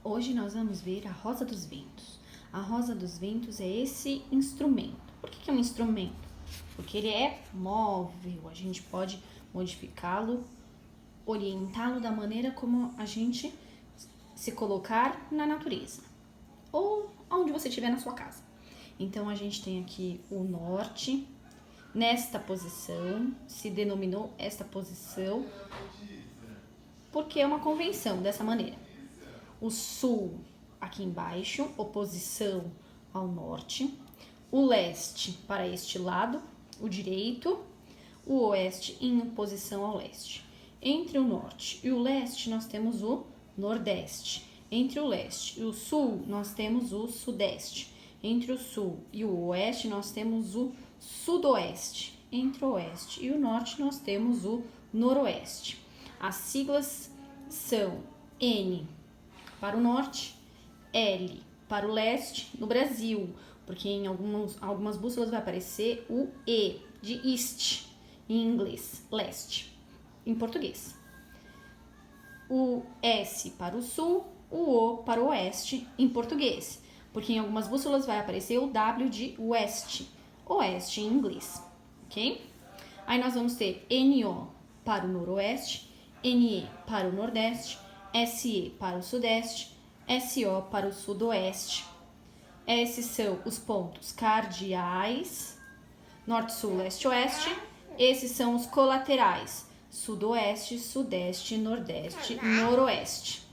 Hoje nós vamos ver a rosa dos ventos. A rosa dos ventos é esse instrumento. Por que é um instrumento? Porque ele é móvel, a gente pode modificá-lo, orientá-lo da maneira como a gente se colocar na natureza ou onde você estiver na sua casa. Então a gente tem aqui o norte, nesta posição, se denominou esta posição porque é uma convenção dessa maneira. O sul aqui embaixo, oposição ao norte, o leste para este lado, o direito, o oeste em oposição ao leste. Entre o norte e o leste nós temos o nordeste. Entre o leste e o sul nós temos o sudeste. Entre o sul e o oeste nós temos o sudoeste. Entre o oeste e o norte nós temos o noroeste. As siglas são N para o norte, L para o leste, no Brasil, porque em algumas bússolas vai aparecer o E de East, em inglês, leste, em português. O S para o sul, o O para o oeste, em português, porque em algumas bússolas vai aparecer o W de West, oeste em inglês, ok? Aí nós vamos ter NO para o noroeste, NE para o nordeste, SE para o sudeste, SO para o sudoeste. Esses são os pontos cardeais, norte, sul, leste, oeste. Esses são os colaterais, sudoeste, sudeste, nordeste, noroeste.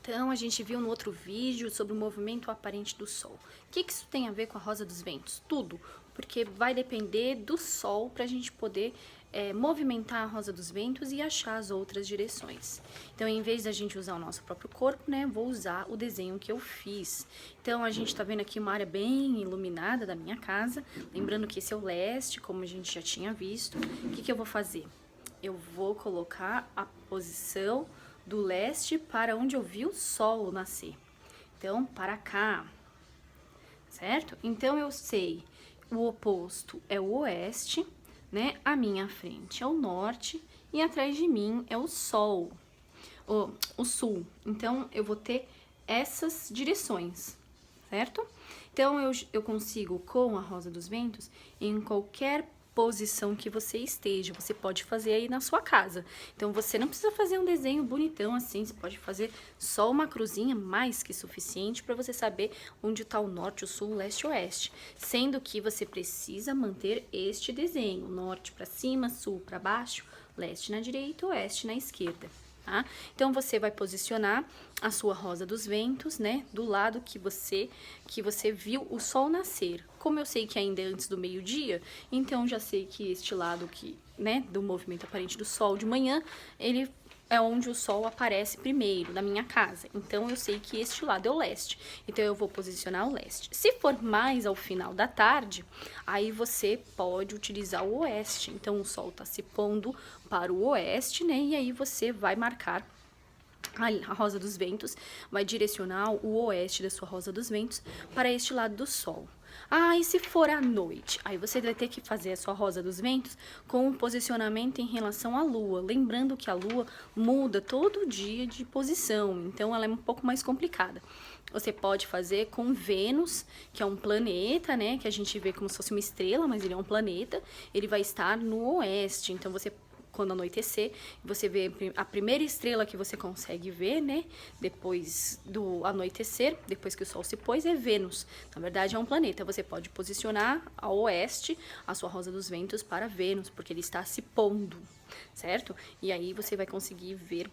Então, a gente viu no outro vídeo sobre o movimento aparente do Sol. O que isso tem a ver com a rosa dos ventos? Tudo, porque vai depender do Sol para a gente poder movimentar a rosa dos ventos e achar as outras direções. Então, em vez da gente usar o nosso próprio corpo, né, vou usar o desenho que eu fiz. Então, a gente tá vendo aqui uma área bem iluminada da minha casa. Lembrando que esse é o leste, como a gente já tinha visto. O que eu vou fazer? Eu vou colocar a posição do leste para onde eu vi o sol nascer. Então, para cá, certo? Então, eu sei, o oposto é o oeste, né? A minha frente é o norte e atrás de mim é o sol, o sul. Então, eu vou ter essas direções, certo? Então, eu consigo, com a rosa dos ventos, em qualquer posição que você esteja, você pode fazer aí na sua casa. Então, você não precisa fazer um desenho bonitão assim, você pode fazer só uma cruzinha mais que suficiente para você saber onde está o norte, o sul, o leste e o oeste. Sendo que você precisa manter este desenho, norte para cima, sul para baixo, leste na direita, oeste na esquerda. Tá? Então, você vai posicionar a sua rosa dos ventos, né, do lado que você viu o sol nascer. Como eu sei que ainda é antes do meio-dia, então já sei que este lado que, né, do movimento aparente do sol de manhã, ele é onde o sol aparece primeiro, na minha casa. Então, eu sei que este lado é o leste. Então, eu vou posicionar o leste. Se for mais ao final da tarde, aí você pode utilizar o oeste. Então, o sol está se pondo para o oeste, né? E aí, você vai marcar a rosa dos ventos, vai direcionar o oeste da sua rosa dos ventos para este lado do sol. Ah, e se for à noite? Aí você vai ter que fazer a sua rosa dos ventos com um posicionamento em relação à lua. Lembrando que a lua muda todo dia de posição, então ela é um pouco mais complicada. Você pode fazer com Vênus, que é um planeta, né? Que a gente vê como se fosse uma estrela, mas ele é um planeta. Ele vai estar no oeste, então você, quando anoitecer, você vê a primeira estrela que você consegue ver, né? Depois do anoitecer, depois que o sol se pôs, é Vênus. Na verdade, é um planeta. Você pode posicionar ao oeste a sua rosa dos ventos para Vênus, porque ele está se pondo, certo? E aí você vai conseguir ver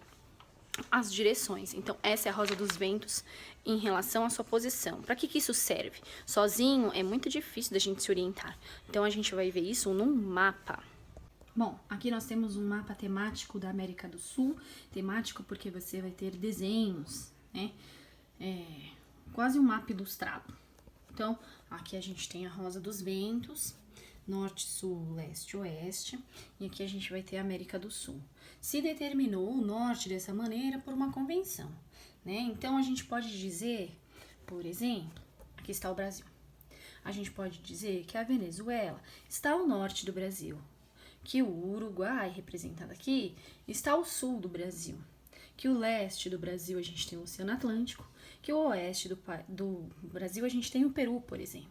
as direções. Então, essa é a rosa dos ventos em relação à sua posição. Para que isso serve? Sozinho é muito difícil da gente se orientar. Então, a gente vai ver isso num mapa. Bom, aqui nós temos um mapa temático da América do Sul, temático porque você vai ter desenhos, né? Quase um mapa ilustrado. Então, aqui a gente tem a rosa dos ventos, norte, sul, leste, oeste, e aqui a gente vai ter a América do Sul. Se determinou o norte dessa maneira por uma convenção, né? Então, a gente pode dizer, por exemplo, aqui está o Brasil. A gente pode dizer que a Venezuela está ao norte do Brasil, que o Uruguai, representado aqui, está ao sul do Brasil, que o leste do Brasil a gente tem o Oceano Atlântico, que o oeste do Brasil a gente tem o Peru, por exemplo.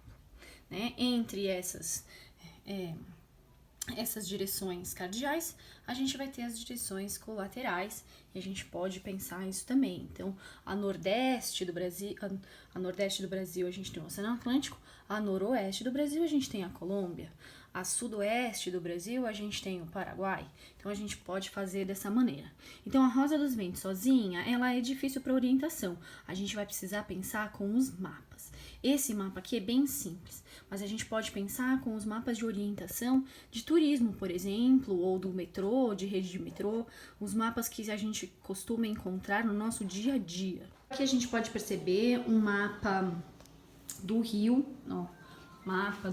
Né? Entre essas direções cardeais, a gente vai ter as direções colaterais, e a gente pode pensar isso também. Então, a nordeste do Brasil a gente tem o Oceano Atlântico, a noroeste do Brasil a gente tem a Colômbia, a sudoeste do Brasil a gente tem o Paraguai. Então, a gente pode fazer dessa maneira. Então, a rosa dos ventos sozinha, ela é difícil para orientação. A gente vai precisar pensar com os mapas. Esse mapa aqui é bem simples, mas a gente pode pensar com os mapas de orientação de turismo, por exemplo, ou do metrô, de rede de metrô, os mapas que a gente costuma encontrar no nosso dia a dia. Aqui a gente pode perceber um mapa do Rio, ó, mapa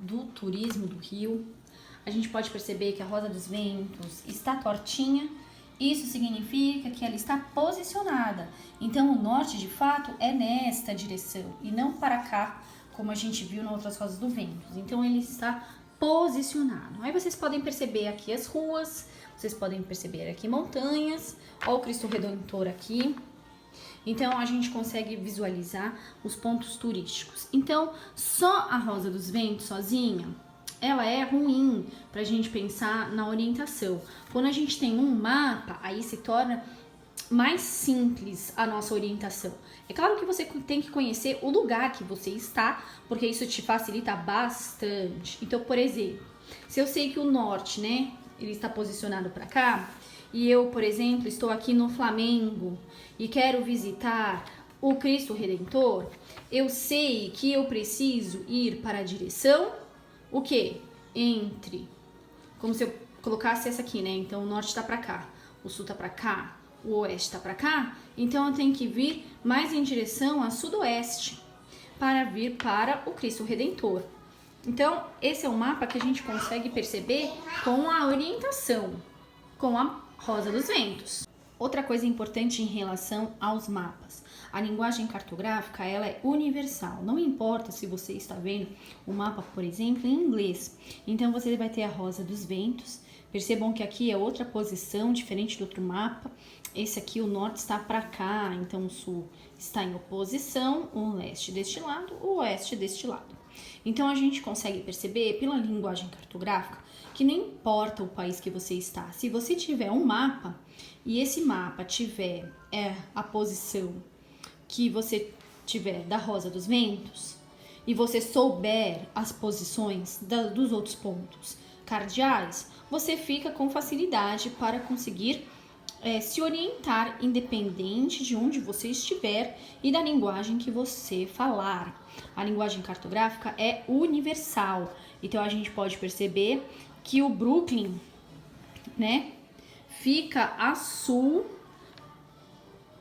do turismo do Rio. A gente pode perceber que a rosa dos ventos está tortinha. Isso significa que ela está posicionada. Então, o norte, de fato, é nesta direção e não para cá, como a gente viu nas outras rosas do vento. Então, ele está posicionado. Aí vocês podem perceber aqui as ruas, vocês podem perceber aqui montanhas, ó o Cristo Redentor aqui. Então, a gente consegue visualizar os pontos turísticos. Então, só a rosa dos ventos sozinha, ela é ruim para a gente pensar na orientação. Quando a gente tem um mapa, aí se torna mais simples a nossa orientação. É claro que você tem que conhecer o lugar que você está, porque isso te facilita bastante. Então, por exemplo, se eu sei que o norte, né, ele está posicionado para cá, e eu, por exemplo, estou aqui no Flamengo e quero visitar o Cristo Redentor, eu sei que eu preciso ir para a direção o que? Como se eu colocasse essa aqui, né? Então, o norte tá pra cá, o sul tá pra cá, o oeste tá pra cá. Então, eu tenho que vir mais em direção a sudoeste para vir para o Cristo Redentor. Então, esse é um mapa que a gente consegue perceber com a orientação, com a rosa dos ventos. Outra coisa importante em relação aos mapas. A linguagem cartográfica, ela é universal. Não importa se você está vendo o mapa, por exemplo, em inglês. Então, você vai ter a rosa dos ventos. Percebam que aqui é outra posição, diferente do outro mapa. Esse aqui, o norte está para cá, então o sul está em oposição, o leste deste lado, o oeste deste lado. Então, a gente consegue perceber pela linguagem cartográfica que não importa o país que você está. Se você tiver um mapa e esse mapa tiver a posição que você tiver da rosa dos ventos e você souber as posições dos outros pontos cardeais, você fica com facilidade para conseguir se orientar independente de onde você estiver e da linguagem que você falar. A linguagem cartográfica é universal, então a gente pode perceber que o Brooklyn, né, fica a sul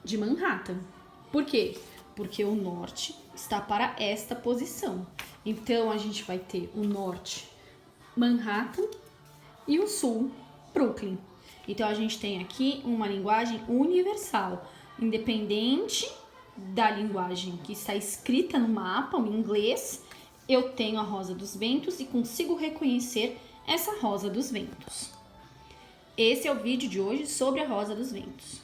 de Manhattan. Por quê? Porque o norte está para esta posição. Então, a gente vai ter o norte, Manhattan, e o sul, Brooklyn. Então, a gente tem aqui uma linguagem universal, independente da linguagem que está escrita no mapa, o inglês, eu tenho a rosa dos ventos e consigo reconhecer essa rosa dos ventos. Esse é o vídeo de hoje sobre a rosa dos ventos.